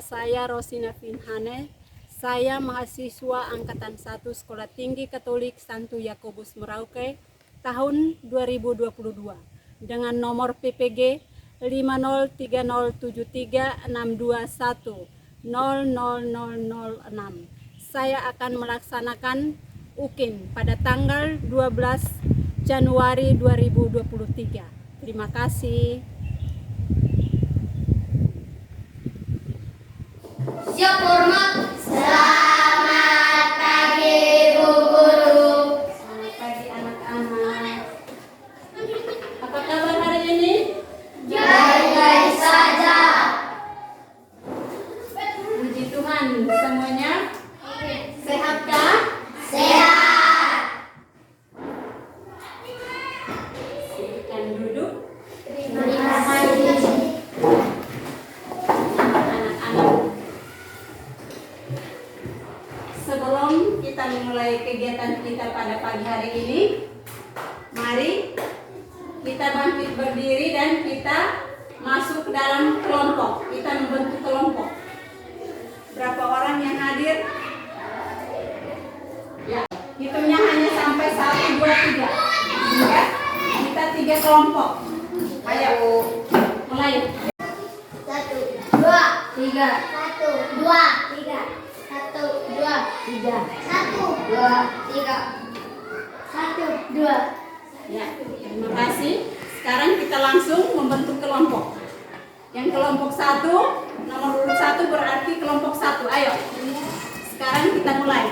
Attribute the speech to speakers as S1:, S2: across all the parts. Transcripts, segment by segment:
S1: saya Rosina Finhane. Saya mahasiswa Angkatan 1 Sekolah Tinggi Katolik Santo Yakobus Merauke tahun 2022 dengan nomor PPG 503073621000006. Saya akan melaksanakan UKIN pada tanggal 12 Januari 2023. Terima kasih.
S2: Siap hormat. Selamat pagi Bu Guru.
S1: Selamat pagi anak-anak. Apa kabar hari ini?
S2: Baik-baik saja.
S1: Puji Tuhan, semuanya sehatkah?
S2: Sehat.
S1: Silakan duduk.
S2: Terima kasih.
S1: Anak-anak, sebelum kita memulai kegiatan kita pada pagi hari ini, mari kita bangkit berdiri dan kita masuk ke dalam kelompok. Kita membentuk kelompok. Berapa orang yang hadir? Ya, hitungnya hanya sampai 1, 2, 3. Ya, kita 3 kelompok. Ayo, mulai.
S2: 1, 2,
S1: 3,
S2: 1, 2, 3. 1, 2,
S1: 3.
S2: 1, 2, 3. 1, 2.
S1: Ya, terima kasih. Sekarang kita langsung membentuk kelompok. Yang kelompok 1, nomor urut 1 berarti kelompok 1. Ayo. Sekarang kita mulai.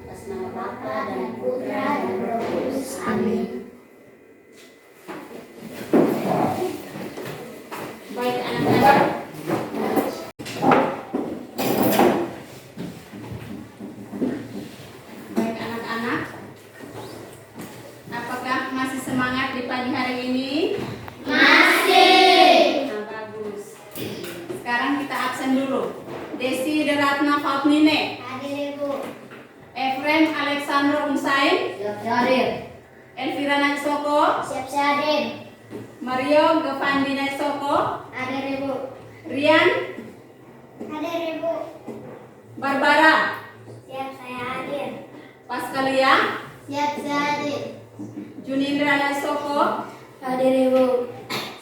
S1: Atas nama Bapa dan
S2: Putra dan Roh Kudus. Amin.
S1: baik anak-anak. Baik anak-anak. Apakah masih semangat di pagi hari ini?
S2: Masih.
S1: Nah, bagus. Sekarang kita absen dulu. Desi Deratna Fatmine,
S2: Hadir Ibu.
S1: Efrem Alexander Unsain,
S2: Siap hadir.
S1: Elvira Naisoko,
S2: Siap hadir.
S1: Mario Gevandi Naisoko,
S2: Hadir Ibu.
S1: Rian,
S2: Hadir Ibu.
S1: Barbara,
S2: Siap saya hadir.
S1: Pascalia,
S2: Siap saya hadir.
S1: Junindra Naisoko,
S2: Hadir Ibu.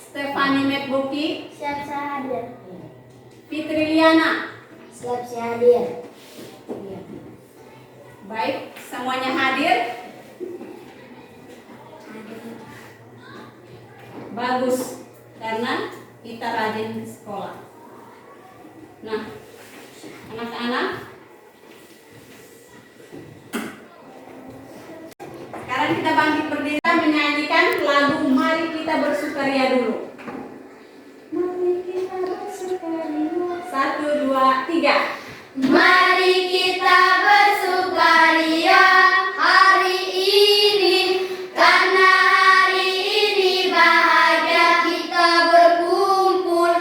S1: Stefani Metbuki,
S2: Siap saya hadir.
S1: Fitri Liana.
S2: Siap saya hadir.
S1: Baik, semuanya hadir. Bagus, karena kita rajin sekolah. Nah, anak-anak, sekarang kita bangkit berdiri menyanyikan lagu Mari Kita Bersukaria dulu.
S2: Mari kita bersukaria.
S1: 1, 2, 3.
S2: Mari kita bersukaria hari ini, karena hari ini bahagia kita berkumpul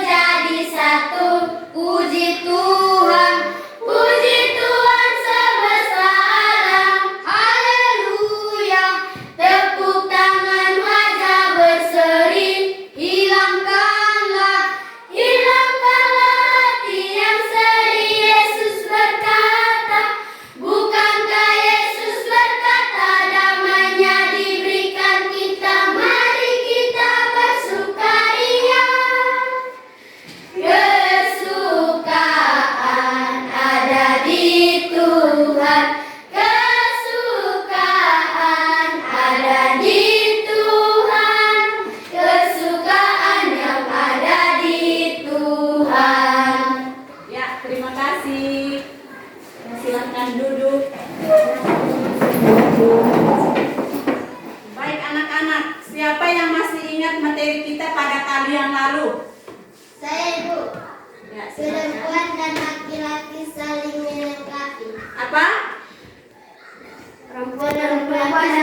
S2: jadi satu. Puji Tuhan semesta alam, haleluya. Tepuk tangan
S1: dan duduk. Baik anak-anak, siapa yang masih ingat materi kita pada kali yang lalu?
S2: Saya, Ibu.
S1: Ya, silakan.
S2: Perempuan dan laki-laki saling melengkapi.
S1: Apa?
S2: Perempuan dan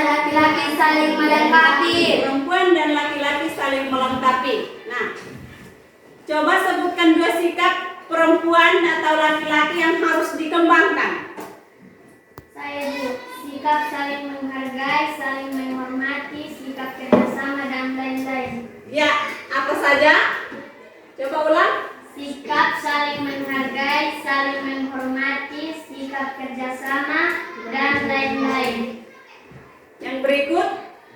S2: laki-laki saling melengkapi.
S1: Perempuan dan laki-laki saling melengkapi. Nah, coba sebutkan 2 sikap perempuan atau laki-laki yang harus dikembangkan.
S2: Saya, Ibu. Sikap saling menghargai, saling menghormati, sikap kerjasama, dan lain-lain.
S1: Ya, apa saja? Coba ulang.
S2: Sikap saling menghargai, saling menghormati, sikap kerjasama, dan lain-lain.
S1: Yang berikut,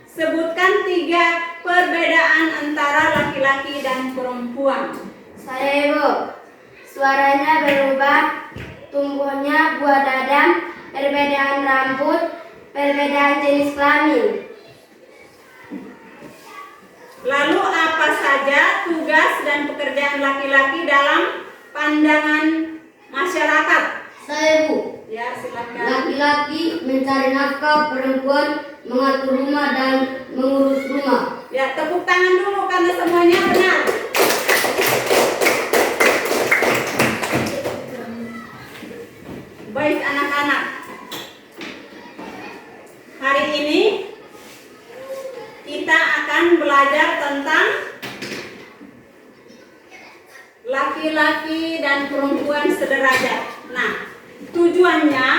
S1: sebutkan 3 perbedaan antara laki-laki dan perempuan.
S2: Saya, Ibu. Suaranya berubah, tumbuhnya buah dadam, perbedaan rambut, perbedaan jenis kelamin.
S1: Lalu apa saja tugas dan pekerjaan laki-laki dalam pandangan masyarakat?
S2: Saya, Bu.
S1: Ya, silakan.
S2: Laki-laki mencari nafkah, perempuan mengatur rumah dan mengurus rumah.
S1: Ya, tepuk tangan dulu karena semuanya benar. Baik anak-anak, hari ini kita akan belajar tentang laki-laki dan perempuan sederajat. Nah, tujuannya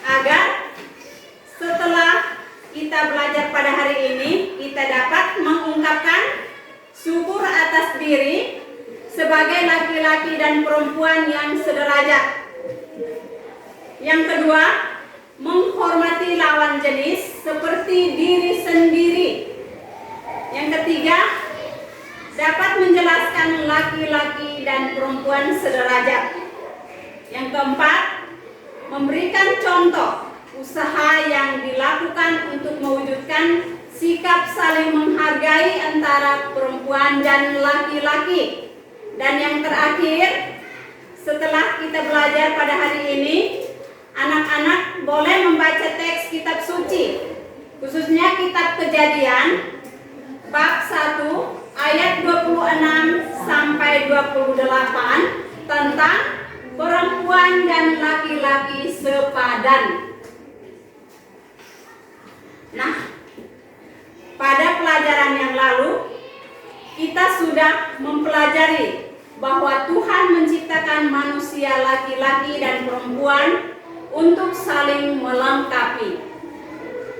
S1: agar setelah kita belajar pada hari ini, kita dapat mengungkapkan syukur atas diri sebagai laki-laki dan perempuan yang sederajat. Yang kedua, menghormati lawan jenis seperti diri sendiri. Yang ketiga, dapat menjelaskan laki-laki dan perempuan sederajat. Yang keempat, memberikan contoh usaha yang dilakukan untuk mewujudkan sikap saling menghargai antara perempuan dan laki-laki. Dan yang terakhir, setelah kita belajar pada hari ini, anak-anak boleh membaca teks kitab suci, khususnya kitab Kejadian bab 1 ayat 26 sampai 28 tentang perempuan dan laki-laki sepadan. Nah, pada pelajaran yang lalu kita sudah mempelajari bahwa Tuhan menciptakan manusia laki-laki dan perempuan untuk saling melengkapi.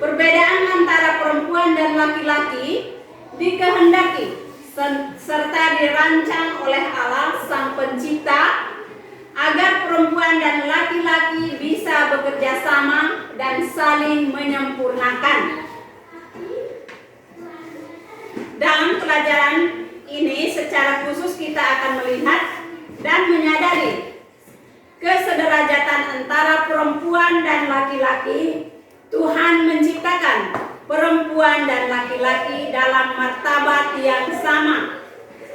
S1: Perbedaan antara perempuan dan laki-laki dikehendaki serta dirancang oleh Allah Sang Pencipta agar perempuan dan laki-laki bisa bekerja sama dan saling menyempurnakan. Dalam pelajaran ini secara khusus kita akan melihat dan menyadari kesederajatan antara perempuan dan laki-laki. Tuhan menciptakan perempuan dan laki-laki dalam martabat yang sama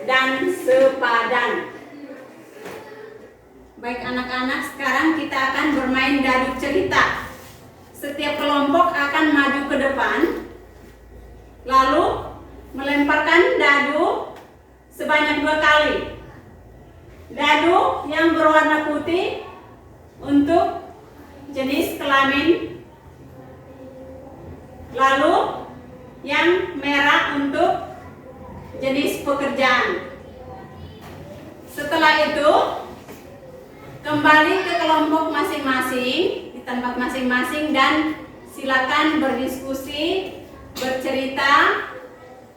S1: dan sepadan. Baik anak-anak, sekarang kita akan bermain dadu cerita. Setiap kelompok akan maju ke depan, lalu melemparkan dadu sebanyak 2 kali. Dadu yang berwarna putih untuk jenis kelamin, lalu yang merah untuk jenis pekerjaan. Setelah itu kembali ke kelompok masing-masing di tempat masing-masing dan silakan berdiskusi, bercerita,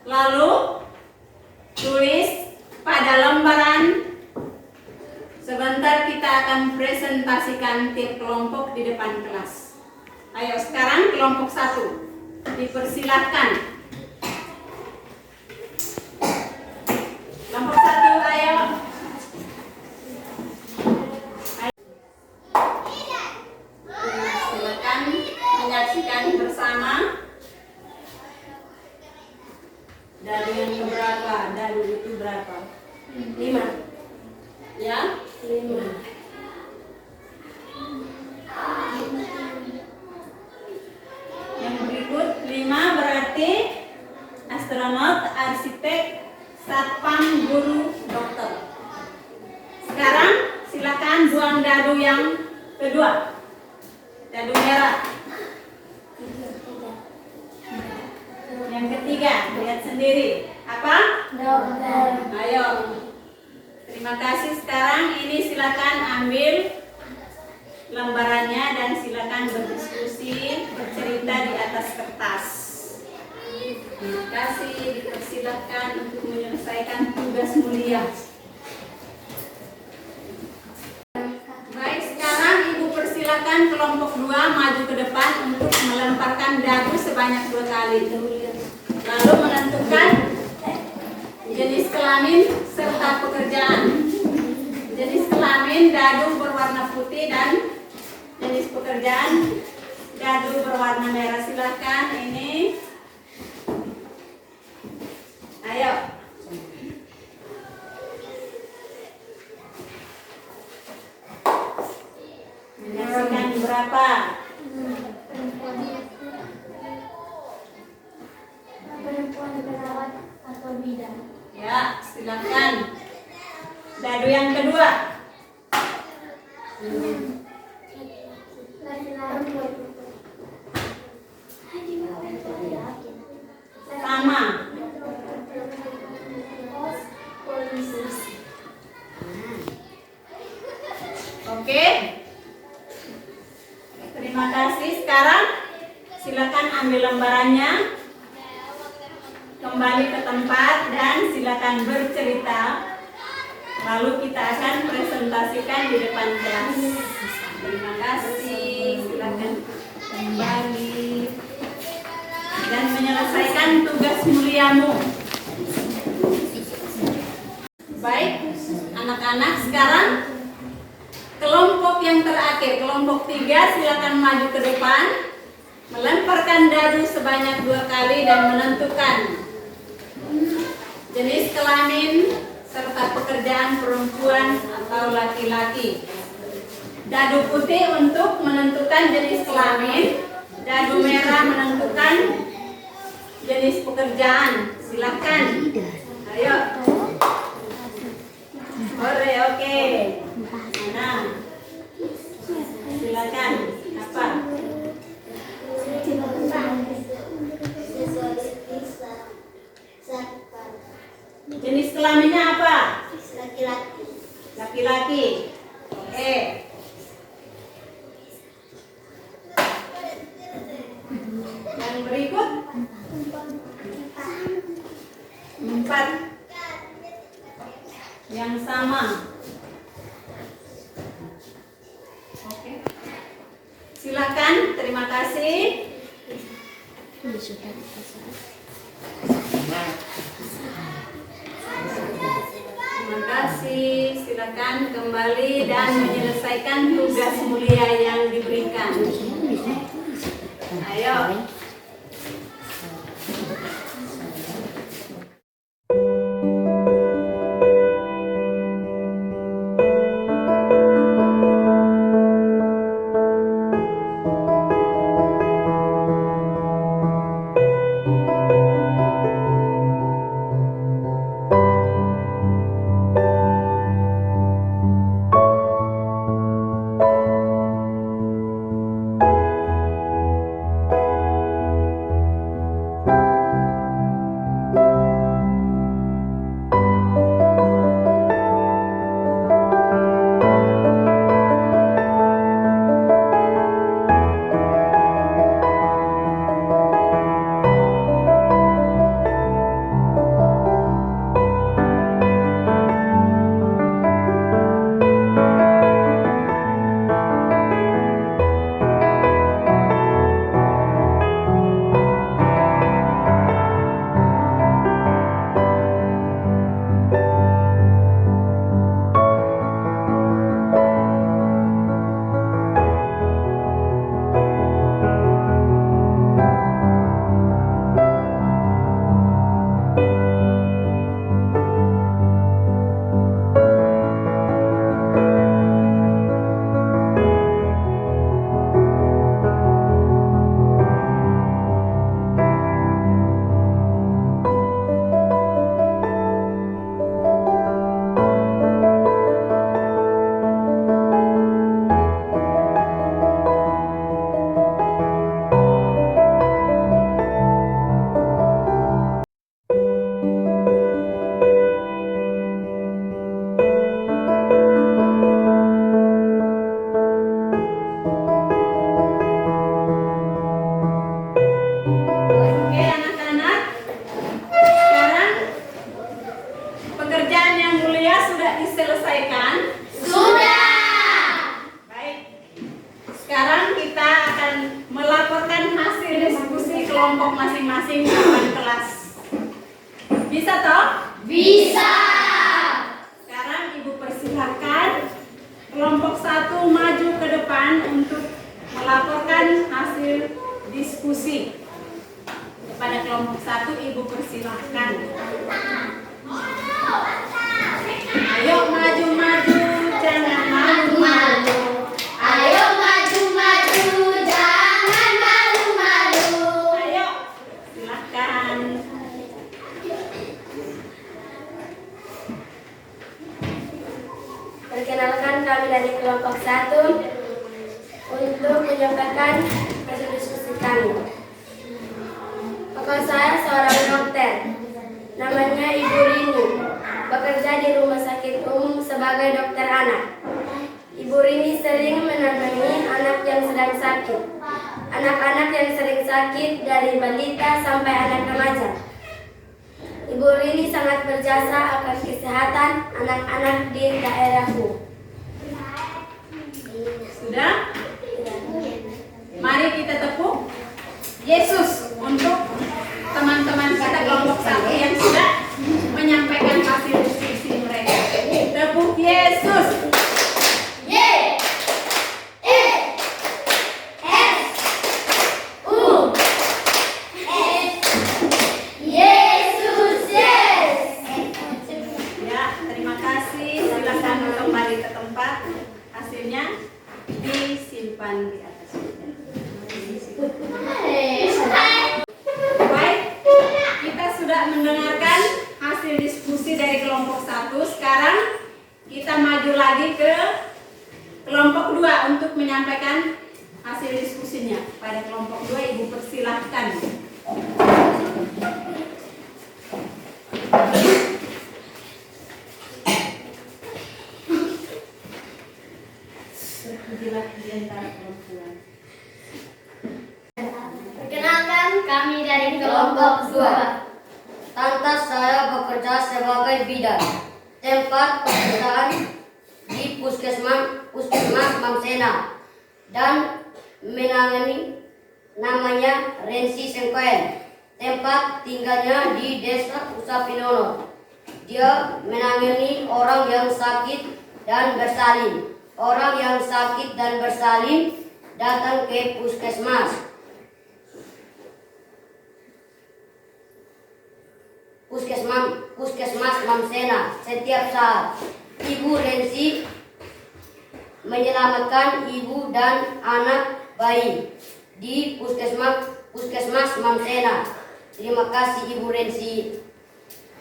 S1: lalu tulis pada lembaran. Sebentar kita akan presentasikan tiap kelompok di depan kelas. Ayo sekarang kelompok 1, dipersilahkan. Kelompok 1, ayo. Silakan menyaksikan bersama. Dadu yang berapa? Dadu itu berapa?
S2: 5.
S1: Ya?
S2: 5.
S1: yang kedua. Dadu merah. Yang ketiga, lihat sendiri. Apa?
S2: Dokter.
S1: Ayo. Terima kasih. Sekarang ini silakan ambil lembarannya dan silakan berdiskusi, bercerita di atas kertas. Terima kasih. Dipersilakan untuk menyelesaikan tugas mulia. Baik, sekarang Ibu persilakan kelompok 2 maju ke depan untuk melemparkan dadu sebanyak 2 kali. Lalu menentukan jenis kelamin serta pekerjaan. Jenis kelamin dadu berwarna putih dan jenis pekerjaan dadu berwarna merah. Silakan ini. Ayo. Menyaksikan berapa?
S2: Perempuan perawat atau bidan.
S1: Ya, silakan. Dadu yang kedua.
S2: Laki-laki.
S1: Sama.
S2: Polisi.
S1: Oke. Terima kasih. Sekarang silakan ambil lembarannya. Kembali ke tempat dan silakan bercerita. Lalu kita akan presentasikan di depan kelas. Terima kasih. Silakan kembali dan menyelesaikan tugas muliamu. Baik, anak-anak, sekarang kelompok yang terakhir, kelompok 3, silakan maju ke depan, melemparkan dadu sebanyak 2 kali dan menentukan jenis kelamin serta pekerjaan perempuan atau laki-laki. Dadu putih untuk menentukan jenis kelamin, dadu merah menentukan jenis pekerjaan. Silakan. Ayo. Oke, oke. Nah, silakan. Apa? Jenis kelaminnya apa?
S2: Laki-laki.
S1: Laki-laki. Oke. Yang berikut 4. Yang sama. Oke. Silakan, terima kasih. Terima kasih. Silakan kembali dan menyelesaikan tugas mulia yang diberikan. Ayo. kelompok masing-masing depan kelas. Bisa toh?
S2: Bisa.
S1: Sekarang Ibu persilahkan kelompok 1 maju ke depan untuk melaporkan hasil diskusi. Kepada kelompok 1 Ibu persilahkan. Ayo maju-maju, jangan malu-malu.
S2: Ayo maju-maju, jangan malu-malu.
S1: Ayo, silakan.
S2: Perkenalkan, kami dari kelompok 1 untuk menyampaikan hasil diskusi kami. Tokoh saya seorang dokter, namanya Ibu Rini, bekerja di rumah sakit umum sebagai dokter anak. Ibu Rini sering menangani anak yang sedang sakit, anak-anak yang sering sakit dari balita sampai anak remaja. Ibu Rini sangat berjasa akan kesehatan anak-anak di daerahku.
S1: Sudah? Mari kita tepuk Yesus untuk teman-teman kita kelompok 1 yang sudah menyampaikan hasil diskusi mereka. Tepuk Yesus. Ya, terima kasih. Silakan kembali ke tempat. Hasilnya disimpan di atas meja. Baik, kita sudah mendengarkan hasil diskusi dari kelompok 1. Sekarang kita maju lagi ke kelompok 2 untuk menyampaikan hasil diskusinya. Pada kelompok 2 Ibu persilahkan. Berhentilah di antara perempuan.
S2: Perkenalkan, kami dari kelompok 2.
S3: Tante, saya bekerja sebagai bidan tempat pekerjaan di puskesmas Mamsena dan menangani namanya Rensi Sengkoen. Tempat tinggalnya di Desa Usapinono. Dia menangani orang yang sakit dan bersalin. Orang yang sakit dan bersalin datang ke puskesmas Mamsena setiap saat. Ibu Rensi menyelamatkan ibu dan anak bayi di puskesmas Mamsena. Terima kasih Ibu Rensi.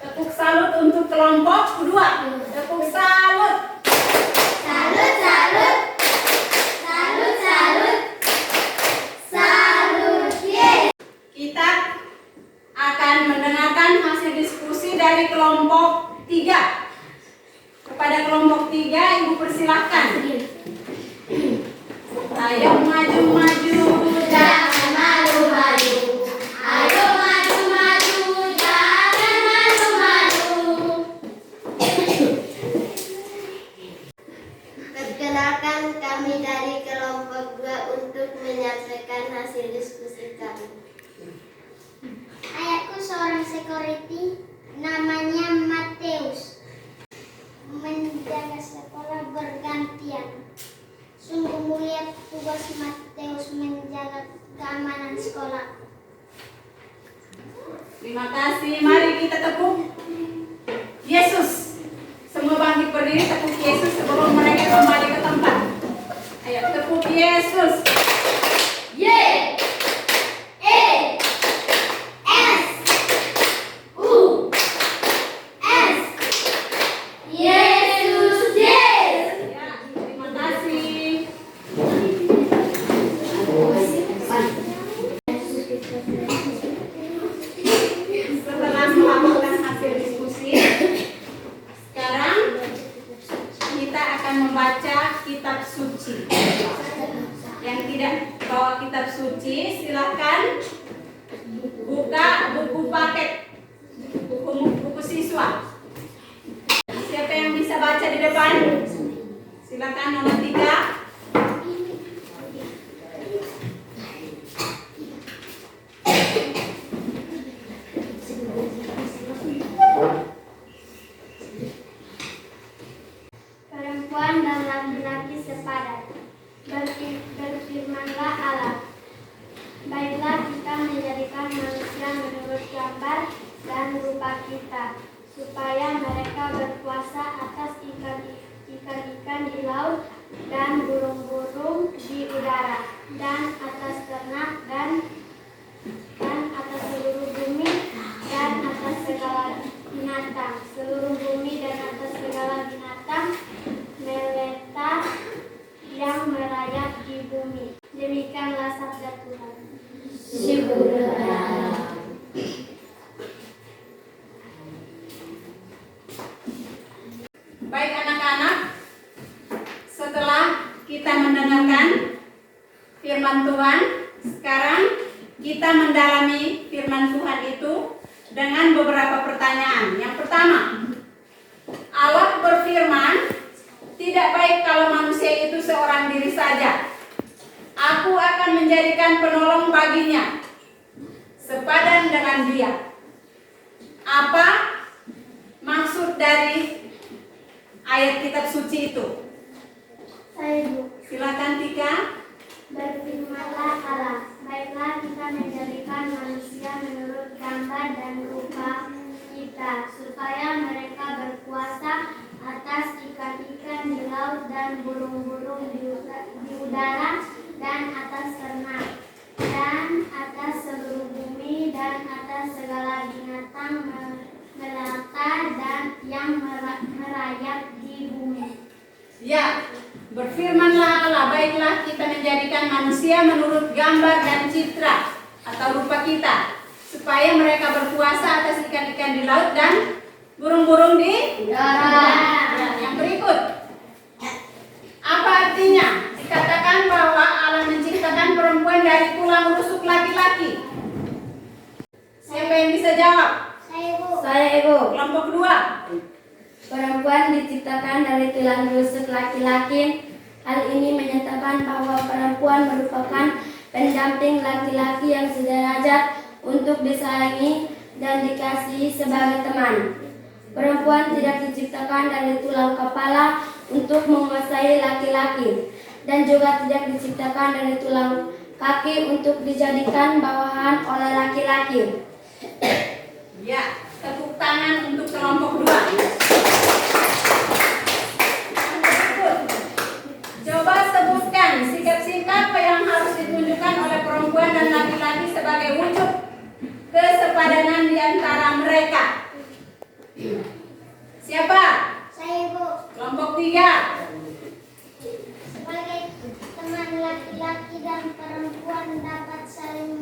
S1: Tepuk salut untuk kelompok 2. Tepuk salut.
S2: Salut, salut. Salut, salut. Salut, yes.
S1: Kita akan mendengarkan hasil diskusi dari kelompok 3. Kepada kelompok 3 Ibu persilahkan. Ayo maju-maju,
S2: Jangan malu-malu. Ayo maju-maju, jangan malu-malu. Perkenalkan, kami dari kelompok 2 untuk menyampaikan hasil diskusi kami. Ayahku seorang security, namanya Mateus. Menjaga sekolah bergantian. Sungguh mulia tugas Mateus menjaga keamanan sekolah.
S1: terima kasih. Mari kita tepuk Yesus. Semua bangkit berdiri, tepuk Yesus sebelum mereka kembali ke tempat. Ayo tepuk Yesus.
S2: Yesus, yes.
S1: Ya, terima kasih. Setelah melakukan hasil diskusi, sekarang kita akan membaca kitab suci. Yang tidak bawa kitab suci, silakan buka buku paket, buku siswa. Siapa yang bisa baca di depan? Silakan nomor 3.
S2: supaya mereka berkuasa atas ikan-ikan di laut dan burung-burung di udara dan atas ternak dan atas seluruh bumi dan atas segala binatang. Seluruh bumi dan atas segala binatang meleta yang merayap di bumi. Demikianlah sabda Tuhan.
S3: Syukurlah.
S1: Baik anak-anak, setelah kita mendengarkan firman Tuhan, sekarang kita mendalami firman Tuhan itu dengan beberapa pertanyaan. Yang pertama, Allah berfirman, tidak baik kalau manusia itu seorang diri saja. Aku akan menjadikan penolong baginya, sepadan dengan dia. Apa maksud dari ayat kitab suci itu?
S2: Saya Bu.
S1: Silakan Tika.
S2: Berfirmanlah Allah, baiklah kita menjadikan manusia menurut gambar dan rupa kita, supaya mereka berkuasa atas ikan-ikan di laut dan burung-burung di udara dan atas ternak dan atas seluruh bumi dan atas segala binatang melata dan yang merayap di bumi.
S1: Ya, berfirmanlah Allah, baiklah kita menjadikan manusia menurut gambar dan citra atau rupa kita, supaya mereka berkuasa atas ikan-ikan di laut dan burung-burung di udara. Ya, yang berikut, apa artinya dikatakan bahwa Allah menciptakan perempuan dari tulang rusuk laki-laki? Siapa yang bisa jawab?
S2: Saya Ibu.
S1: Kelompok 2.
S2: Perempuan diciptakan dari tulang rusuk laki-laki. Hal ini menyatakan bahwa perempuan merupakan pendamping laki-laki yang sederajat untuk disayangi dan dikasihi sebagai teman. Perempuan tidak diciptakan dari tulang kepala untuk menguasai laki-laki, dan juga tidak diciptakan dari tulang kaki untuk dijadikan bawahan oleh laki-laki.
S1: Ya, tepuk tangan untuk kelompok 2. Coba sebutkan sikap-sikap yang harus ditunjukkan oleh perempuan dan laki-laki sebagai wujud kesepadanan di antara mereka. Siapa?
S2: Saya Ibu.
S1: Kelompok 3.
S2: Sebagai teman, laki-laki dan perempuan dapat saling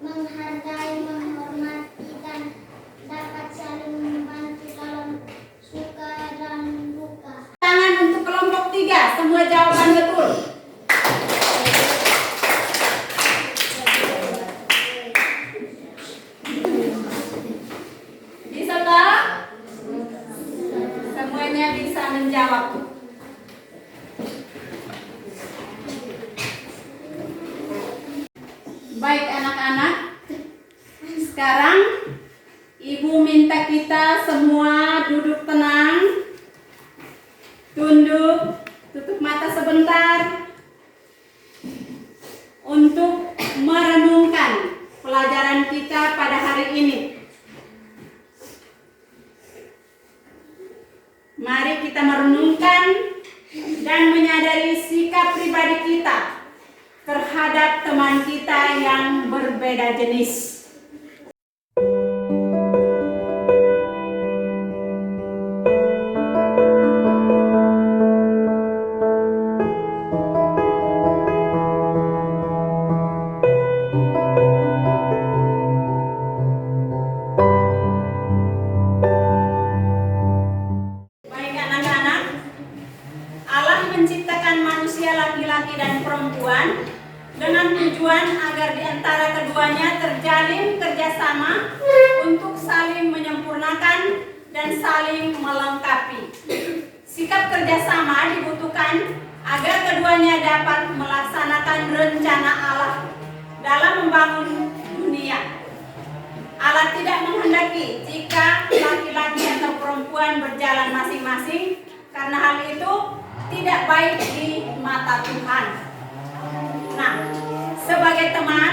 S2: menghargai, menghormati, dan dapat saling membantu dalam suka dan duka.
S1: Tangan untuk kelompok 3. Semua jawaban betul. Bisa tak? Semuanya bisa menjawab. Baik anak-anak, sekarang Ibu minta kita semua duduk tenang, tunduk, tutup mata sebentar untuk merenungkan pelajaran kita pada hari ini. Mari kita merenungkan dan menyadari sikap pribadi kita terhadap teman kita yang berbeda jenis. Baik anak-anak, Allah menciptakan manusia laki-laki dan perempuan dengan tujuan agar di antara keduanya terjalin kerjasama untuk saling menyempurnakan dan saling melengkapi. Sikap kerjasama dibutuhkan agar keduanya dapat melaksanakan rencana Allah dalam membangun dunia. Allah tidak menghendaki jika laki-laki atau perempuan berjalan masing-masing, karena hal itu tidak baik di mata Tuhan. Nah, sebagai teman,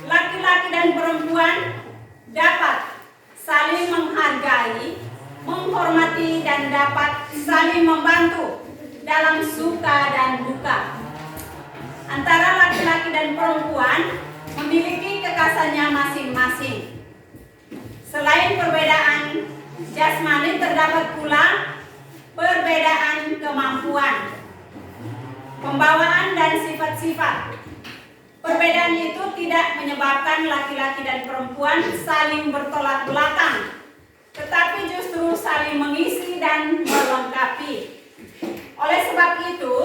S1: laki-laki dan perempuan dapat saling menghargai, menghormati, dan dapat saling membantu dalam suka dan duka. Antara laki-laki dan perempuan memiliki kekhasannya masing-masing. Selain perbedaan jasmani, terdapat pula perbedaan kemampuan, pembawaan, dan sifat-sifat. Perbedaan itu tidak menyebabkan laki-laki dan perempuan saling bertolak belakang, tetapi justru saling mengisi dan melengkapi. Oleh sebab itu,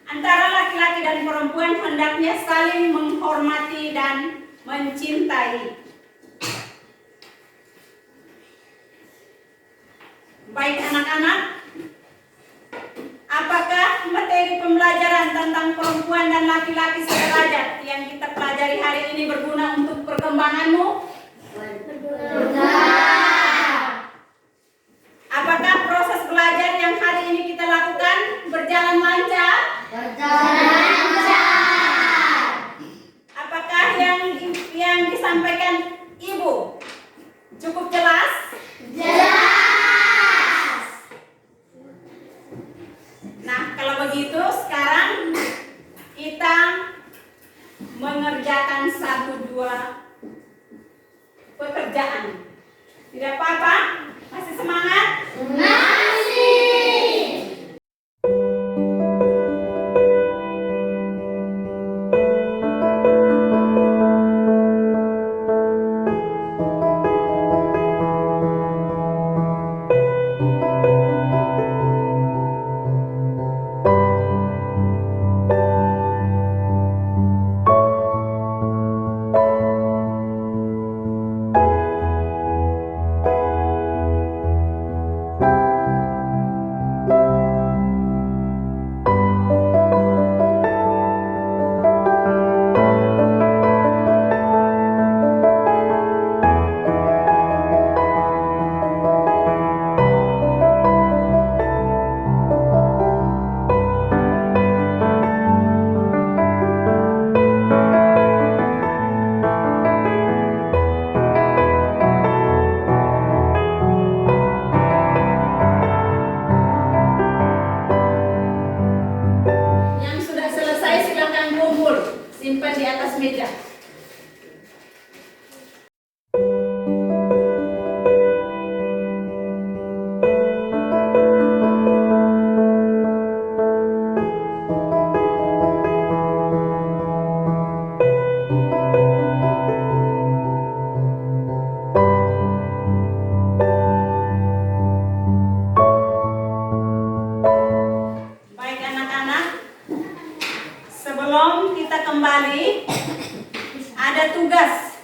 S1: antara laki-laki dan perempuan hendaknya saling menghormati dan mencintai. Baik anak-anak, apakah materi pembelajaran tentang perempuan dan laki-laki sederajat yang kita pelajari hari ini berguna untuk perkembanganmu?
S2: Berguna.
S1: Apakah proses belajar yang hari ini kita lakukan berjalan lancar?
S2: Berjalan lancar.
S1: Apakah yang disampaikan Ibu cukup jelas?
S2: Jelas.
S1: Nah, kalau begitu sekarang kita mengerjakan 1-2 pekerjaan. Tidak apa-apa? Masih semangat?
S2: Masih.
S1: Simpan di atas meja. Baik anak-anak, sebelum kita kembali, ada tugas.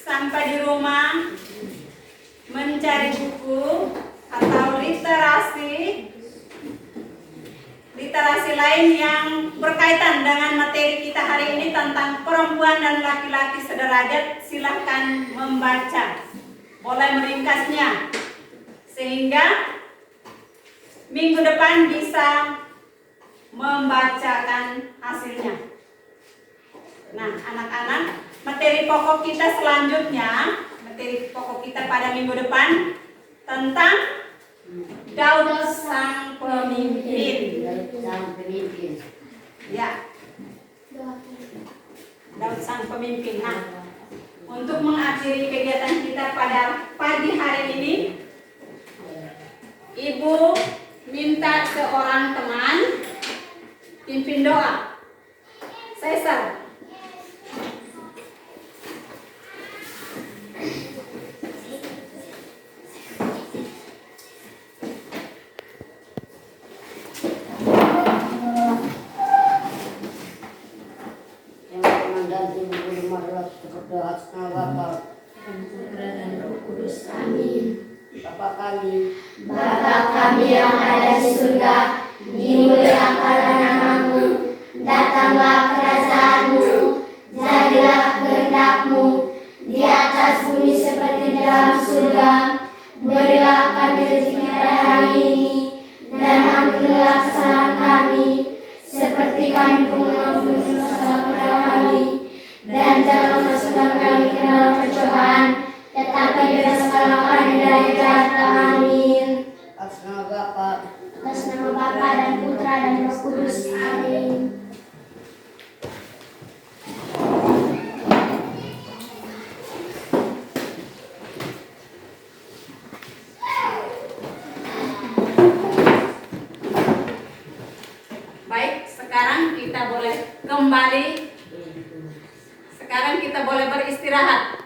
S1: Sampai di rumah mencari buku atau literasi lain yang berkaitan dengan materi kita hari ini tentang perempuan dan laki-laki sederajat. Silahkan membaca, boleh meringkasnya, sehingga minggu depan bisa membacakan hasilnya. Nah, anak-anak, materi pokok kita selanjutnya, materi pokok kita pada minggu depan tentang Daud sang pemimpin. Ya, Daud sang pemimpin. Nah, untuk mengakhiri kegiatan kita pada pagi hari ini, Ibu minta seorang teman pimpin doa. Caesar.
S2: Bapa kami yang ada di surga, dimuliakanlah namamu, datanglah kerajaanmu, jadilah kehendak-mu di atas bumi seperti di dalam surga. Berilah kami rezeki pada hari ini, dan ampunilah kesalahan kami, seperti kami pun mengampuni dosa kepada kami, dan jangan masukkan kami ke dalam percobaan, Kudus. Amin.
S1: Baik, sekarang kita boleh kembali. Sekarang kita boleh beristirahat.